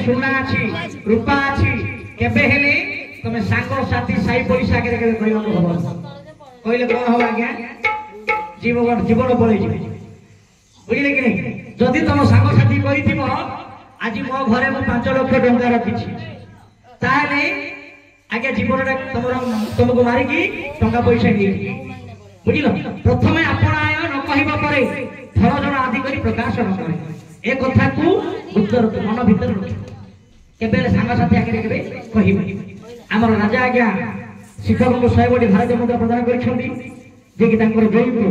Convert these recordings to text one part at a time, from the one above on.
सुना अच्छी रूपा अच्छी केबे हेले तमे सांग साथी साई पड़िशा के कहवा हब कहले कौन हम आज्ञा जीवन जीवन पड़े बुझे कि नहीं जदि तुम सांग साथी कही आज मो घरे मु 5 लाख टंका रखी ताले आगे जीवन तुमको मारिकी टंका पैसा नहीं बुझल प्रथम आपण आय न कहवा पर थर जन आदि कर प्रकाशन करे ए कथा को उत्तर मन भीतर केबे सांग साथी आगे केबे कहिबे हमर राजा आज्ञा शिक्षक को 100 कोटी भारतीय मुद्रा प्रदान करिसेंती जे कि तांकर जयपुर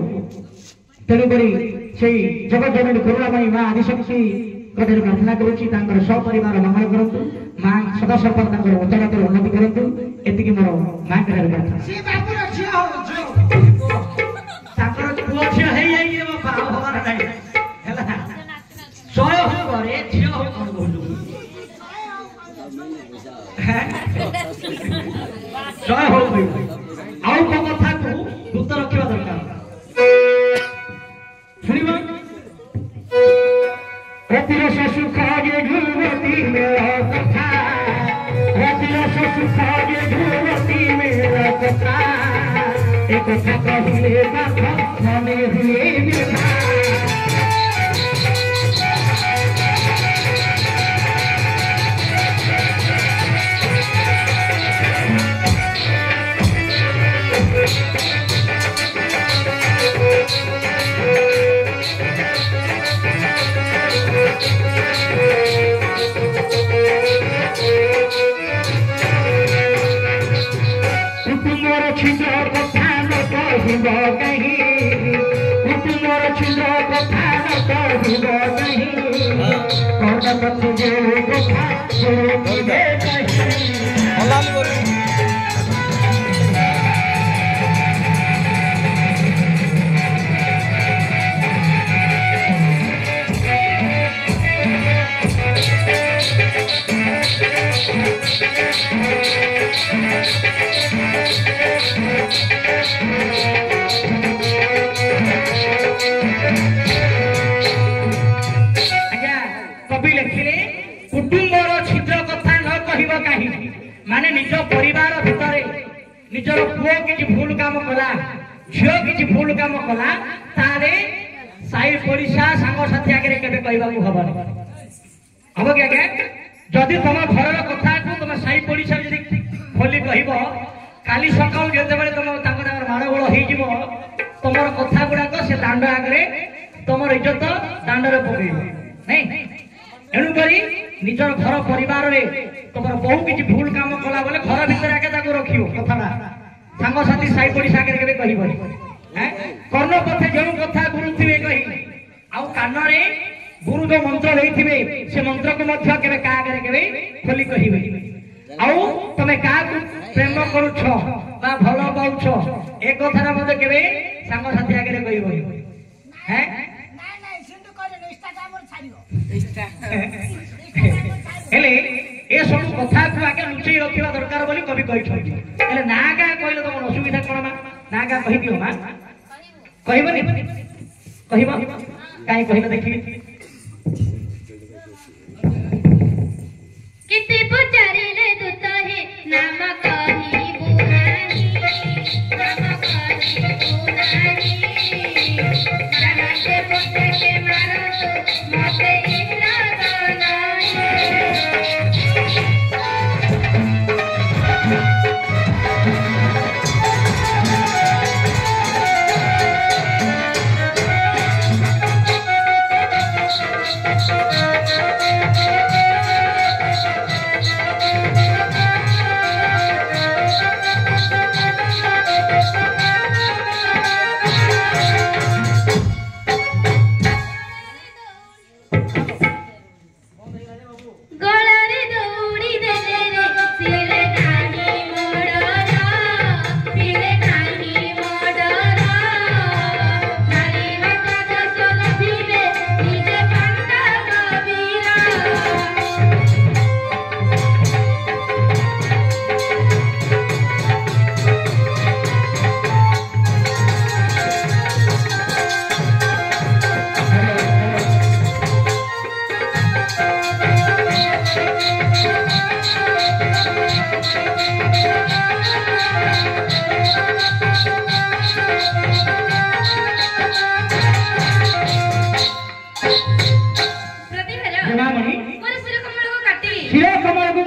तेणु करी सेई जगत जननी करुणामयी मां आदिशक्ति कथर प्रार्थना करुछि तांकर सपरिवार मंगल करंतु मां सदा सर्वदा तांकर उच्चतर उन्नति करंतु एतिकी मोर मां करे प्रार्थना से बापू रखियो हो तांकर पुओ छियो हेई हेई रे बापा भगवान नाही हैला सोय हो करे छियो हो कोन बोलू सोय हो गई आउ को कथा को दूत रखिबा दरकार सुनिबा रतिया सुख आगे झुलवती मेरा कथा रतिया सुख आगे झुलवती मेरा कथा एक कथा हुए बात मने हुए बिना माने निज परिवार भितर निजर पुओ किछि भूल काम कला झियो किछि भूल काम कला तारे साई पड़िशा सांग साथी आगे केबे कहबा को हबन हबो के आगे जदि तुम घर कथा को तुम साई पड़िशा जदि खोली कहबो काली सकाल जेते बेले तुम तांको तांकर माड़ गोळ होई जिवो तुमर कथा गुडा को से दांड आगे तुमर इज्जत दांड रे पकेइबो नहीं एनु करी निजर घर परिवार रे तुमर बहु किछि भूल काम कला बोले घर भीतर आके ताको रखियो कथाटा सांग साथी साई पड़िशा आगे केबे कहबो हैं कर्ण पथे जेउ कथा गुरु थिबे कहि आउ कान रे गुरु जो मंत्र लेथिबे से मंत्र को मध्य केबे का आगे केबे खोली कहिबे आउ तमे का प्रेम करूछ बा भलो पाउछ ए कथारा मते केबे सांग साथी आगे कहबो हैं नाही नाही सिंधु करे निष्ठा हमर छाड़ियो हेले ए सब कथा को आगे लुचई रखिबा दरकार बोली कवि कहि छथि हेले ना का कहले तमर असुविधा कोन मा ना का कहि दियो मा कहबो नि कहबो काई कहबो देखि किते पुचारिले दूत हे नाम कहि बुहानी नाम कहि बुहानी जहाते पोते के मारो तो मते इतना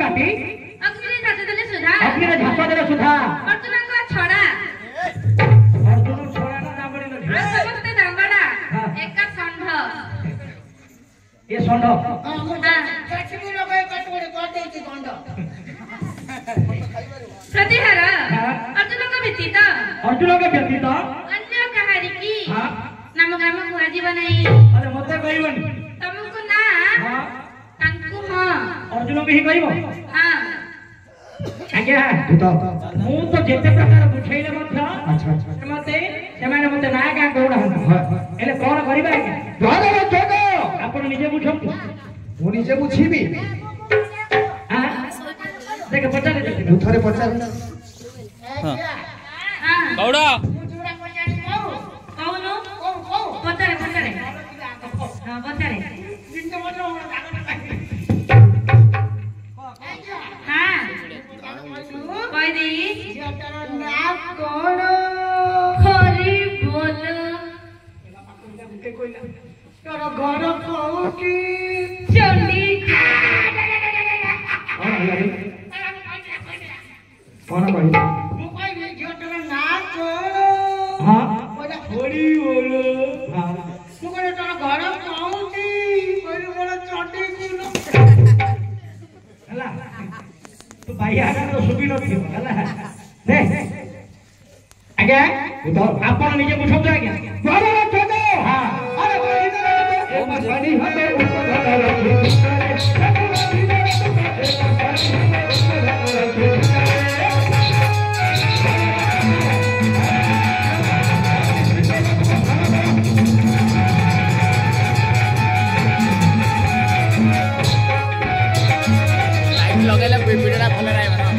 काटी ଅଗ୍ନିରେ ଝାସ ଦେଲେ ସୁଧା अग्नि रे झास देले सुधा ଅର୍ଜୁନଙ୍କ ଛଡ଼ା अर्जुन छोड़ा ना ना बड़ी लगी ଆଉ ସମସ୍ତେ ଦଙ୍ଗଡ଼ା ହଁ। ଏକା ଷଣ୍ଢ ये षंढ ପ୍ରତିହାର ହଁ। ଅର୍ଜୁନଙ୍କ ବ୍ୟତୀତ अर्जुन के व्यतीत ଅନ୍ୟ କାହାରିକି हां ନାମ ଗ୍ରାମ କୁହାଯିବ ନାହିଁ अरे मते कहबनी ତମକୁ ନା हां ତାଙ୍କୁ ହଁ अर्जुन भी कहबो ହଁ आज्ञा तो मु तो जेते प्रकार बुझेइले मध्य अच्छा अच्छा मते सेमाने मते ना का कोडा एले कोन करिबा आज्ञा द्वार रक्षक आपण निजे बुझंतु मु निजे बुझिबी हां देख पचारे दे मु थरे पचार ହଁ ଗୌଡ଼ କହୁନୁ ପଚାରେ ପଚାରେ ହଁ ପଚାରେ ହଁ କହିଦେଇ ଖରି ବୋଲ ଚଣ୍ଡୀ कोन कहि हां होड़ी बोलो हां हला तू भाई आगा तो सुबी नथियो हला दे आज्ञा तो आपण निजे बुझंतु आज्ञा द्वार रक्षक हां अरे ए मसानी हते ऊपर ଲଗେଇଲେ ଭିଡିଓଟା ଭଲ ରହିବ ନା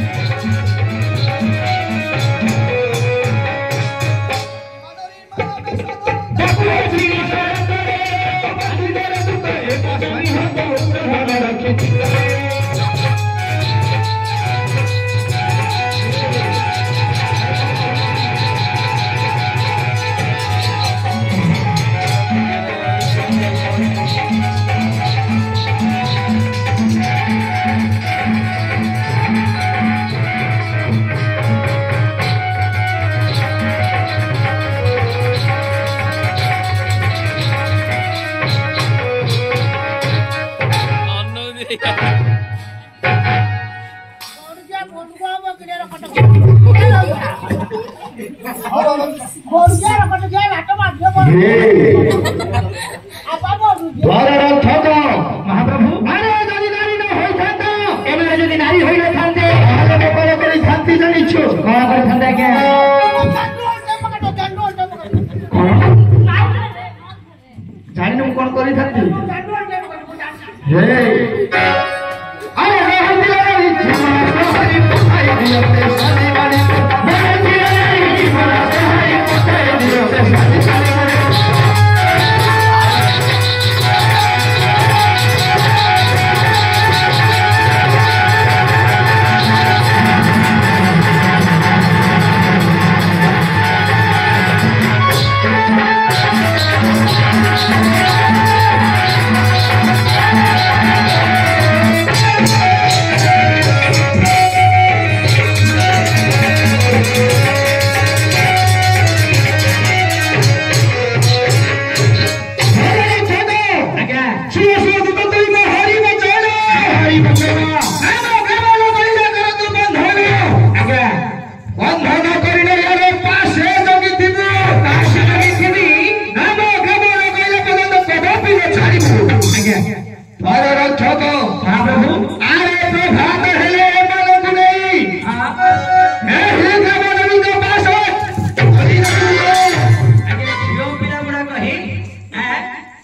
द्वार रक्षक महाप्रभु अरे जदि नारी न होइथांता एमे जदि नारी होई न थांते ताले गोपाल करी शांति जानिछु कोन कर थांते आज्ञा जानिनु कोन करी थांती हे अरे हरि इच्छा हरि पठाई दियते सानी मानी हरि मला हरि पठाई दियते सानी मानी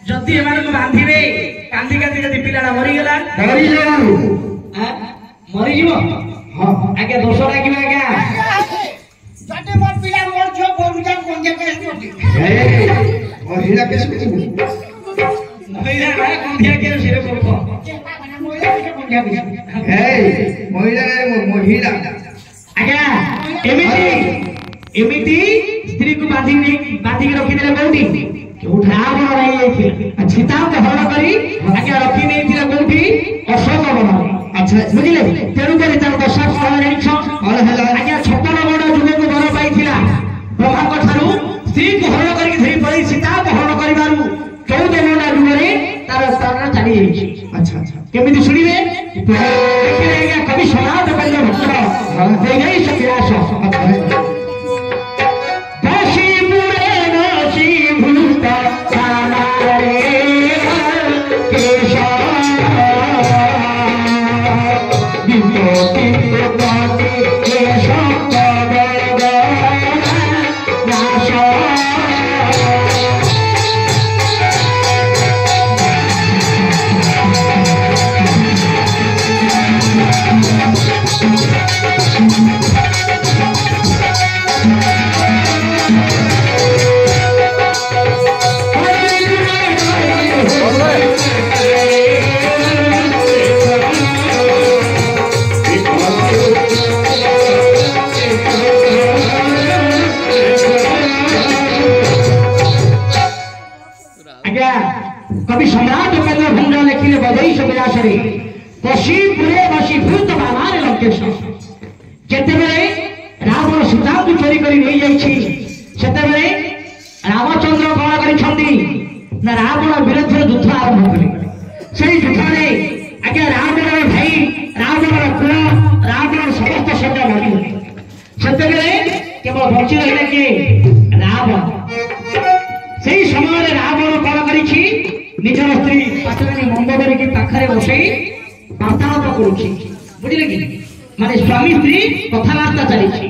जति एमानक बांधिबे कांदी कांदी जदि पिलाडा मरि गेला मरि जाऊ मरि जीवो हां आगे दोष लागिबे आज्ञा जटे मोर पिला मोर छो बोलुजा कोंजे केस करती ए महिला केस को महिला राय कोंधिया के सिरे पड़को मोइला के कोंजे केस ए महिला रे महिला आज्ञा एमिति स्त्री को बांधी के रखी देले कोठी उठा बन रही छिता को हरण करी आज्ञा रखी नहीं थिला कोठी अशोक बन अच्छा ବୁଝିଲେ ତେଣୁ କରି ତାର ଦଶା ଫଳ ଜାଣିଛ और हेला ଆଜ୍ଞା ଛପନ ବଡ ଯୁଗକୁ ବର ପାଇଥିଲା ବ୍ରହ୍ମାଙ୍କ ଠାରୁ ସ୍ତ୍ରୀକୁ ହରଣ କରିକି ଧରି ପଳେଇ ସୀତାକୁ ହରଣ କରିବାରୁ 14 ବଡ ଯୁଗରେ ତାର ସ୍ଥାନ ଚାଲି ଯାଇଛି अच्छा अच्छा କେମିତି ଶୁଣିବେ ଦେଖିଲେ ଆଜ୍ଞା କବି ସନାଥ କହିଲେ ଭକ୍ତ ଦେଇ ସବିଳାସ ବସି ପୁରେ ବସି ଭୂତ ସାମାରେ କେଶ ବିପତି ପ୍ରତି କେଶ ନାଶ ଆଜ୍ଞା କବି ସମ୍ରାଟ ଉପେନ୍ଦ୍ର ଭଞ୍ଜ ଲେଖିଲେ ବଜେଇ ସବିଳାସରେ ବସି ପୁରେ ବସି ଭୂତ ବାମାରେ ଲଙ୍କେଶ ଯେତେବେଳେ ରାବଣ ସୀତାଙ୍କୁ ଚୋରି କରି ନେଇଯାଇଛି ସେତେବେଳେ ରାମଚନ୍ଦ୍ର କଣ କରିଛନ୍ତି ନା ରାବଣ ବିରୁଦ୍ଧରେ ଯୁଦ୍ଧ ଆରମ୍ଭ କଲେ ସେଇ ଯୁଦ୍ଧରେ ଆଜ୍ଞା ରାବଣର ଭାଇ ରାବଣର କୁଳ ରାବଣର ସମସ୍ତ ସୈନ୍ୟ ମରିଗଲେ ସେତେବେଳେ କେବଳ ବଞ୍ଚି ରହିଲେ କିଏ ରାବଣ ସେଇ ସମୟରେ ରାବଣ କଣ କରିଛି ନିଜର ସ୍ତ୍ରୀ ପାଚରାଣୀ ମନ୍ଦୋଦରୀକି ପାଖରେ ବସେଇ ବାର୍ତ୍ତାଳାପ କରୁଛି ବୁଝିଲେ କି ମାନେ ସ୍ୱାମୀ ସ୍ତ୍ରୀ କଥାବାର୍ତ୍ତା ଚାଲିଛି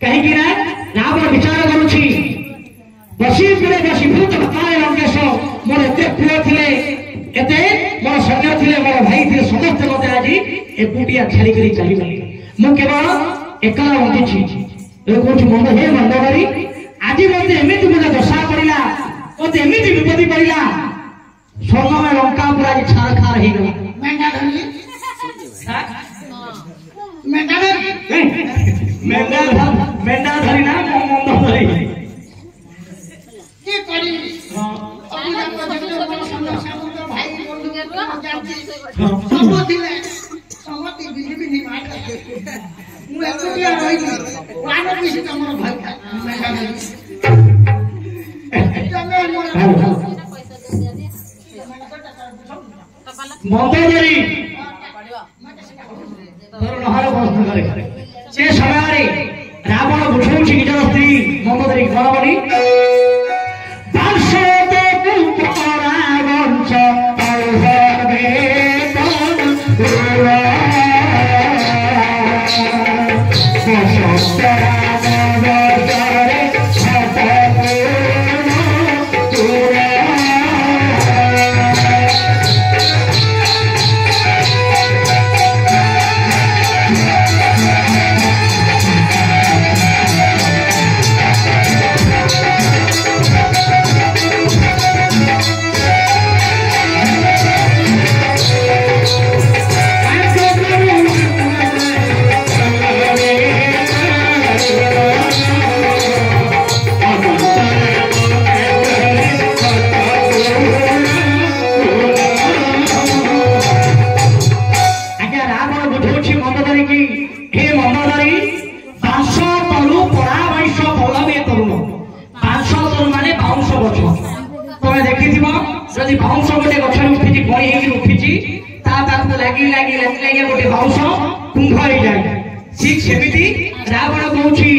କାହିଁକି ନା ରାବଣ ବିଚାର କରୁଛି ବସି ପୁରେ ବସି ଭୂତ ବାମାରେ ଲଙ୍କେଶ ମୋର ଏତେ ପୁଅ ଥିଲେ ଏତେ ମୋର ସୈନ୍ୟ ଥିଲେ ମୋର ଭାଇ ଥିଲେ ସମସ୍ତେ ମତେ ଆଜି ଏକୁଟିଆ ଛାଡ଼ିକରି ଚାଲିଗଲେ ମୁଁ କେବଳ ଏକଲା ବଞ୍ଚିଛି କହୁଛି ମନ୍ଦ ହେ ମନ୍ଦୋଦରୀ ଆଜି ମତେ ଏମିତି ଗୋଟେ ଦଶା ପଡିଲା ମତେ ଏମିତି ବିପତ୍ତି ପଡିଲା ସ୍ୱର୍ଣ୍ଣମୟ ଲଙ୍କା ପୁରା ଆଜି ଛାର ଖାର ହେଇଗଲା ମେଣ୍ଢା ଧରିଲି ମେଣ୍ଢା ଧରି ମେଣ୍ଢା ଧରି ନା ମନ୍ଦ ଧରି কি করি অবিরাম পর্যন্ত বড় সমস্যা মত ভাই বন্ধু জানছি সব দিলে সমতি বিজেপি মার মু একুটিয়া রইলি ওয়ান পিস তোমার ভাই মেলা নাই তুমি মোর ମନ୍ଦୋଦରୀ ତୋର ନହାର ପ୍ରଶ୍ନ କରେ ସେ ସମୟରେ ରାବଣ ବୁଝଉଛି ନିଜର ସ୍ତ୍ରୀ ମନ୍ଦୋଦରୀ କଣ ବୋଲି ଯଦି ବାଉଁଶ ଗୋଟେ ଗଛରେ ଉଠିଛି ବଳି ହେଇକି ଉଠିଛି ତା ପାଖକୁ ଲାଗି ଗୋଟେ ବାଉଁଶ କୁମ୍ଭ ହେଇଯାଏ ଠିକ ସେମିତି ରାବଣ କହୁଛି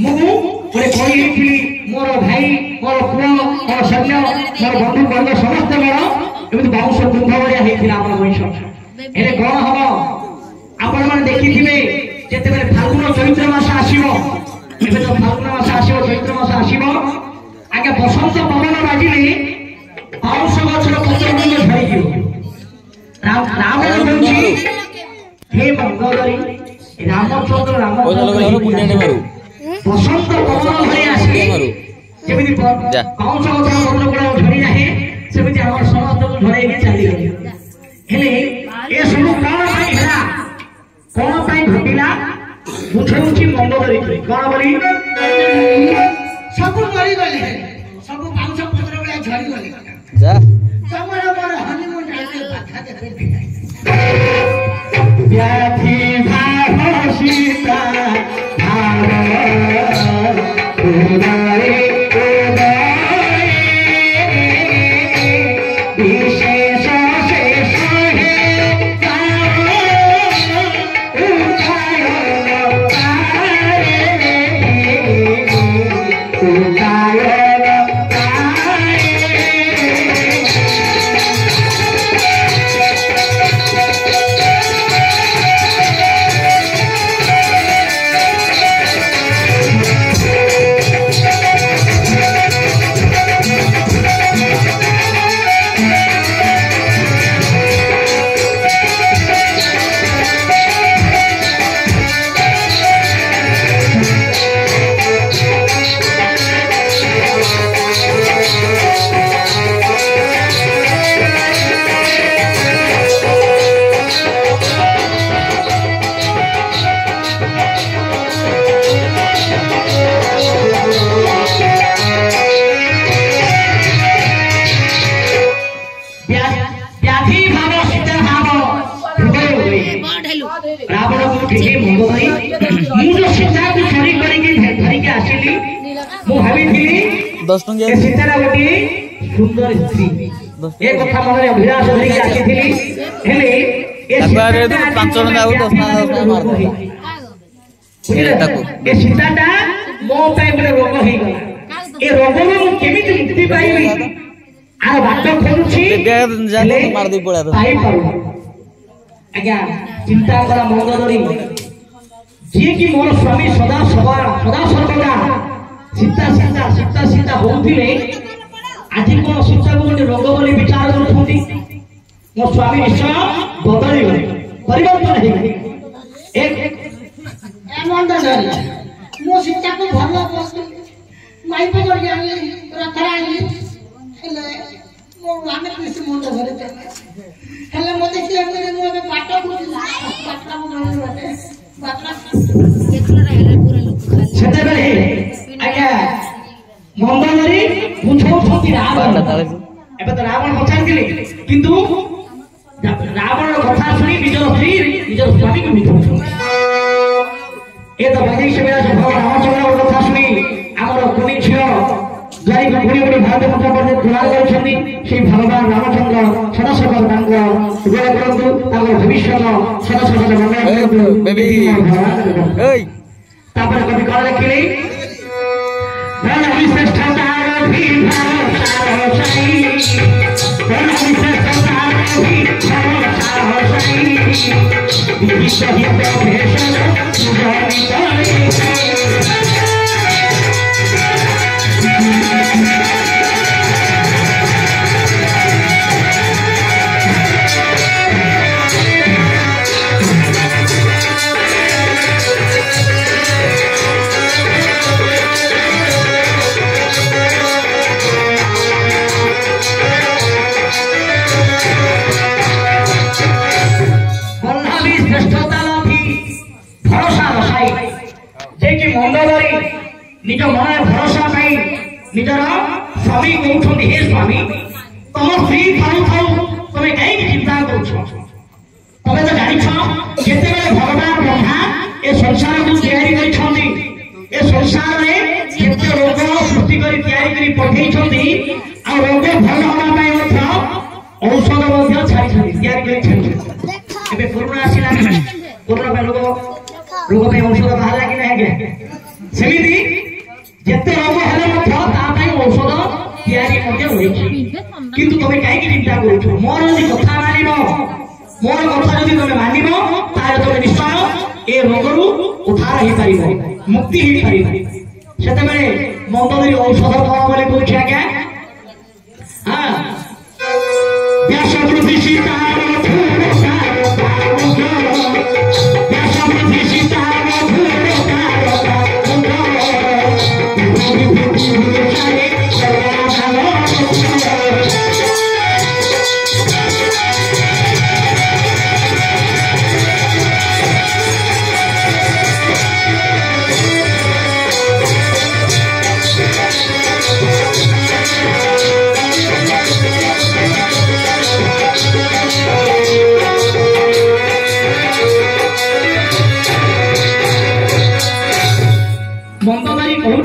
ମୁଁ ଗୋଟେ ବଳି ହେଇଥିଲି ମୋର ଭାଇ ମୋର ପୁଅ ମୋର ସୈନ୍ୟ ମୋର ବନ୍ଧୁ ବର୍ଗ ସମସ୍ତେ ମୋର ଏମିତି ବାଉଁଶ କୁମ୍ଭ ଭଳିଆ ହେଇଥିଲା ଆମର ବୈଶ ହେଲେ କଣ ହବ ଆପଣମାନେ ଦେଖିଥିବେ ଯେତେବେଳେ ଫାଲ୍ଗୁନ ଚୈତ୍ର ମାସ ଆସିବ ଏବେ ତ ଫାଲ୍ଗୁନ ମାସ ଆସିବ ଚୈତ୍ର ମାସ ଆସିବ ଆଜ୍ଞା ବସନ୍ତ ପବନ ବାଜିଲେ ବାଉଁଶ ଗଛର ପତ୍ର ଝଡ଼ିଯିବ ରାବଣ କହୁଛି ହେ ମନ୍ଦୋଦରୀ ରାମଚନ୍ଦ୍ର ରାମ ବସନ୍ତ ପବନ ଭଳି ଆସି ଯେମିତି ବାଉଁଶ ଗଛର ପତ୍ର ଗୁଡାକ ଝଡ଼ିଯାଏ ସେମିତି ଆମର ସମସ୍ତଙ୍କୁ ଝଡ଼େଇକି ଚାଲିଗଲେ ହେଲେ ଏସବୁ କଣ ପାଇଁ ହେଲା କଣ ପାଇଁ ଘଟିଲା ବୁଝଉଛି ମନ୍ଦୋଦରୀ କଣ ବୋଲି ସବୁ ମରିଗଲେ ସବୁ ବାଉଁଶ ପତ୍ର ଭଳିଆ ଝଡ଼ିଗଲେ ଯା ତମର ମୋର ହନିମୁନ ପାଖା ଦେଖି ব্যাধি ভাব সীতা ভাব উদয়ে উদয়ে বিশেষ শেষ হে दस टंकिया सीतारा गोटे सुंदर स्त्री ए कथा मन अभिलाष धरिक आसीथिली हेले ए ताको 5 टंका आउ 10 टंका मार दे ए सीताटा मो पाई बोले रोग होई गला ए रोग नु केमिति मुक्ति पाइबी आ बाट खोलुछि जाने मार दे पड़ा पाई पाउ आज्ञा चिंता करा मंग धरि जे कि मोर स्वामी सदा सर्वदा सीता सीता सीता सीता होउथिले आज कोन सीता को गोटे रोग बोली विचार करथुंती मो स्वामी निश्चय बदली गले परिवर्तन हे एक एमन दर मो सीता को भलो पोस माई पे कर आली रखरा आली हेले मो आमे किसी मुंड घरे चले हेले मते कि हमरे मो बे पाटो को पाटला को गले बाटला देखला रहले पूरा लोग खाली छते बेले आज्ञा मंगलरी बुझौ छति रावण एबे तो रावण बचान गेले किंतु रावण कथा सुनी निजर स्त्री निजर स्वामी को बुझौ ए तो बजै से बेला भगवान रामचंद्र कथा सुनी हमर कुनी छियो जरी को गुडी गुडी भारत कथा पर दुलार करछनी से भगवान रामचंद्र सदा सदा तांको सुबह करंतु तांको भविष्य सदा सदा मंगल करंतु बेबी ओय तापर कवि कह लिखिले धर्म श्रेष्ठ तार भी साहसी धर्म श्रेष्ठ तार भी साहसी विश्व ही प्रोफेशन सुधारी निज मन भरोसा पाई निजर स्वामी कहते हे स्वामी तुम स्त्री थाऊ थाऊ तुम कहीं चिंता कर तुम तो जान जिते भगवान ब्रह्मा ए संसार को तैयारी कर संसार में जिते रोग सृष्टि कर पठे रोग भल होगा औषध छाड़ी तैयारी कोरोना आसला कोरोना रोग रोग औषध बाहर कि ना सेमिति जेते रोग हेले औषध तैयारी किंतु तुम कहीं चिंता करुछ मोर यदि कथा मान मोर कथा यदि तुम मान तुम निश्चय ए रोग उद्धार हो पार मुक्ति हो पार से मंदरी औषध कौन बोली कौन आज्ञा हाँ व्यास पृथ्वी सीता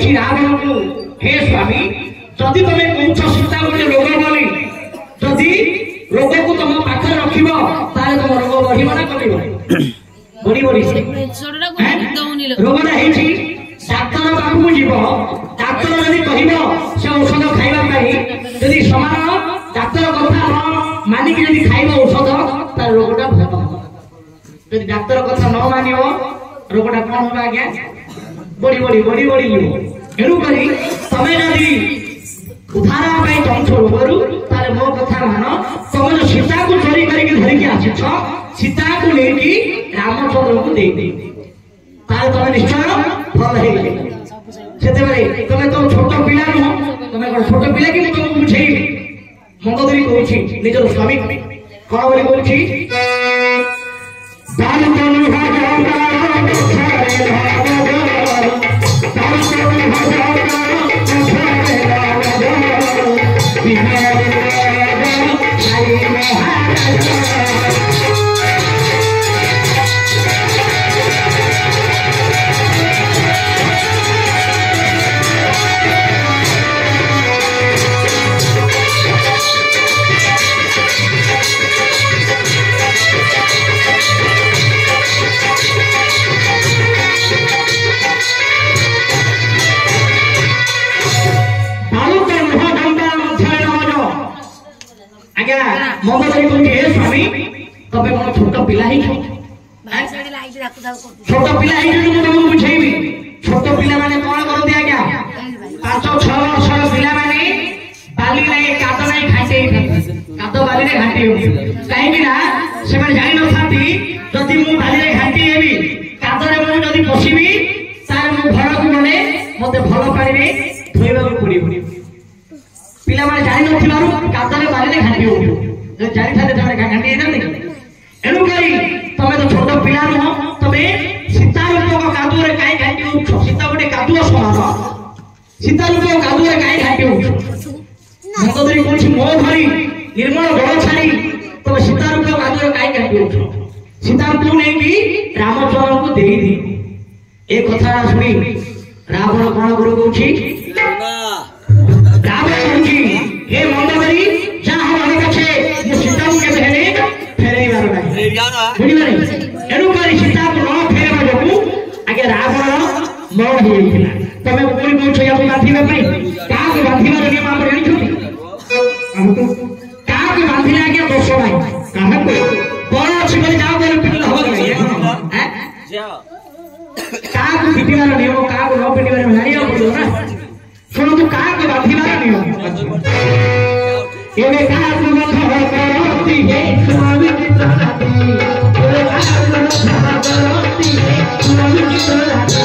कौची रावण को हे स्वामी जदि तुम कौच सीता गोटे रोग बोली जदि रोग को तुम पाखे रखिब ताले तुम रोग बढ़िब ना कमिब बढ़ी बढ़ी रोगटा है डाक्तर पाखु जीव डाक्तर जदि कहब से औषध खाइबा पाई जदि समान डाक्तर कथा न मानिक जदि खाइब औषध तार रोगटा भल जदि डाक्तर कथा न मानिब रोगटा कौन होगा आज्ञा बढ़ी बढ़ी बढ़ी बढ़ी एणु करी तमे जदि उदाहरण पाई चंचल रोगरू तारे मो कथा मान तुम जो सीता को चोरी करके धरिकी आसिछ सीता को लेकी रामचंद्र को दे तारे तुम निश्चय भल है सेते बेले तुम तो छोट पिला नु तुम कोन छोट पिला कि तुम बुझे मंगोदरी कहूची निजर स्वामी कोन बोली कहूची दान तनु मंगोदरी कहूची हे स्वामी तबे कोन छोट पिला ही छोट पिला ही जो तुमको बुझेबी छोट पिला माने कोन करते आज्ञा 5-6 वर्षर पिला माने बाली नाही काद नाही घाटे काद बाली रे घाटी हो काहे कि ना से माने जानि न थाती जदि मु बाली रे घाटी हेबी काद रे मु जदि पसिबी तार मु घर को गले मते भलो पानी रे धोइबा को पड़ी पिला माने जानि न थिलारु काद रे बाली रे घाटी हो जानि थाते तमे घाटी हेदा नहीं एनु करी तमे तो छोट पिला न तमे सीता रूप को कादू रे काई घाटी हो सीता गोटे कादू समान सीता रूप को कादू रे काई घाटी हो मंगोदरी कहूची मो भरी निर्मल गड़ छाड़ी तमे सीता रूप को कादू रे काई घाटी हो सीता को नहीं कि रामचंद्र को देई दी ए कथा सुनी रावण कोन गुरु कहूची रावण कहूची हे मंगोदरी जा हम काछे मु सीता को केबे हेले फेरेइबार नाही बुझिबारे एनु करी सीता को न फेरेबा जकू आगे रावण मर होइथिला तमे कोन कहूछ या बांधिबा पई का को बांधिबा रे मां जानि छु हम तो का को बांधिला आगे दोष नाही काहे को कोन अछि बोले जाओ बोले पिटल हो गई हैं जाओ का को पिटिबार नियम का को न पिटिबार जानियो बोलो ना सुनो तो का को बांधिबार नियम एबे का को मत करती है स्वामी की तराती एबे का को मत करती है स्वामी की तराती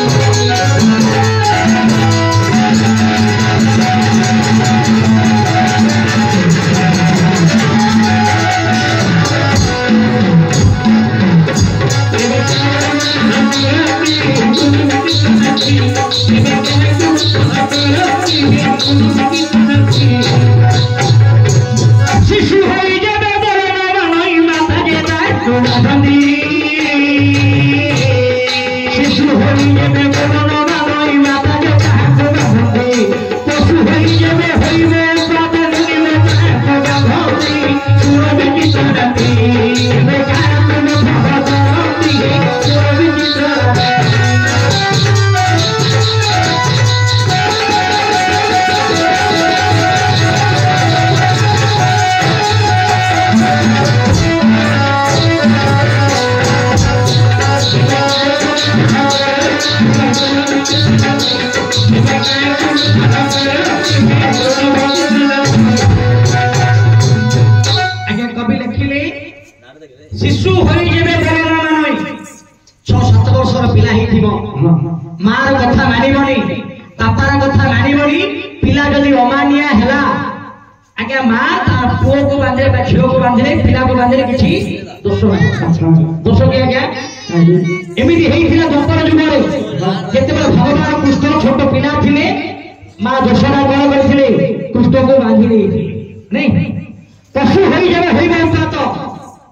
शिशु होई जबे बोलना बनई माता जे दाई सुनंदी शिशु होई जबे बोलना बनई माता जे दाई सुनंदी पशु होई जबे होइबे स्वादनी में ताको भौती सुरभि की तरती में काम में भगवती सुरभि की तरती आज्ञा कवि लिखिले शिशु होई जेबे बोलना मानई 6-7 वर्षर पिला हिथिबो मार कथा मानिबनी बापार कथा मानिबनी पिला जदी अमानिया हैला आज्ञा मां तार पुओ को बांधे बा झियो को बांधे पिला को बांधे किछि दोष दोष के आज्ञा एमिति हेइथिला द्वापर जुगरे जेतेबेले भगवान कृष्ण छोट पिला थिले मां दोषरा कोन करथिले कृष्ण को बांधी देइथिले नहीं पशु होई जबे होइबे उपात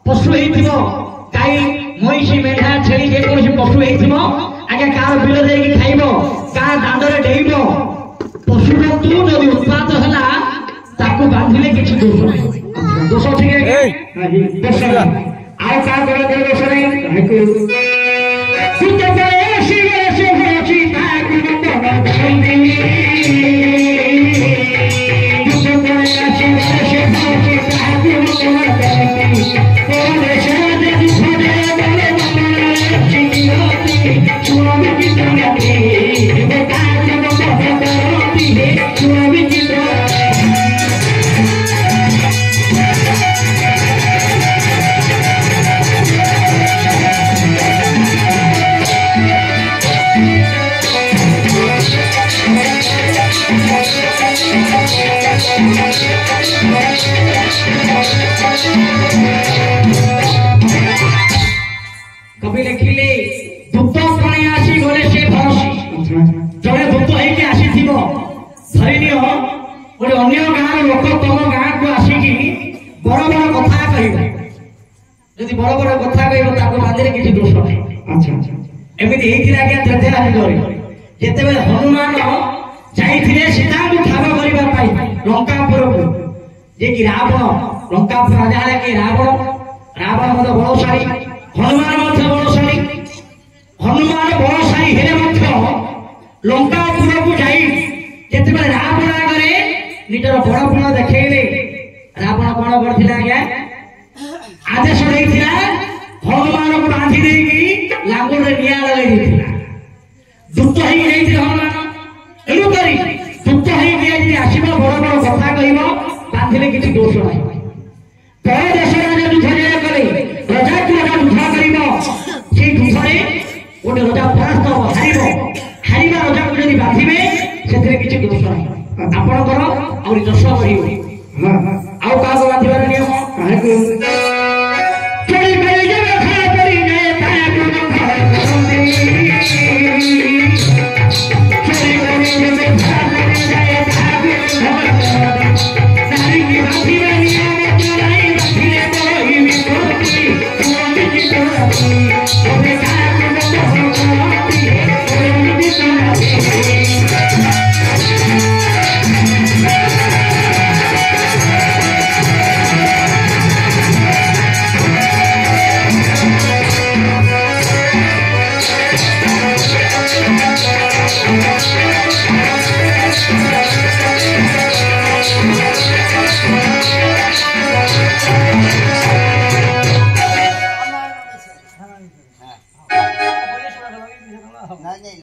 पशु हेइथिबो गाई महिषी मेढा छेली जे कोनसी पशु हेइथिबो आगे ଆଜ୍ଞା କାହାର ବିଲ ଦେଇକି ଖାଇବ, କାହା ଦାଣ୍ଡରେ ଡେଇବ। ପଶୁଜନ୍ତୁ ଯଦି ଉତ୍ପାତ ହେଲା ତାକୁ ବାନ୍ଧିଲେ କିଛି ଦୋଷ ନାହିଁ। ଦୋଷ ଅଛି କି ଆଜ୍ଞା? ଦୋଷ ନାହିଁ। ଆଉ କାହା କଣ ଦୋଷ ନାହିଁ? कवि लिखिले दूत प्राणी आसी गले से भरसी जड़े दूत होइके आसीथिबो धरिनियो गोटे अन्य गाँव लोक तम गाँ को आसिकी बड़ बड़ कथा कहबे यदि बड़ बड़ कथा कहबो ताको बांधिले किछि दोष नाही। अच्छा एमिति हेइथिला के त्रेता युगरे जेतेबेले हनुमान जाइथिले सीताଙ୍କୁ ठाब କରିବା ପାଇଁ ଲଙ୍କାପୁରକୁ जे कि रावण लंकापुर राजा है कि रावण मध्य बलशाली हनुमान मध्य बलशाली हनुमान बलशाली हेले मध्य लंकापुर को जाई जेतेबेले रावण आगरे निजर बड़पण देखैले रावण कोन करथिला आज्ञा आदेश देइथिला हनुमान को बांधी देकी लांगुर रे निया लगाई देथिला दुष्ट होई जाइथिला हनुमान एनु करी दुष्ट होई गया आसीबो बड़ बड़ कथा कहबो बांधिले किसी दोष नहीं। पर देश राजा युद्ध कले रजा को राजा युद्ध कर से युद्धे गोटे रजा परास्त हम हारिबा रजा को यदि बांधे से किसी दोष नहीं। आपणकर आउरी दश बढ़ आउ क्या बांधार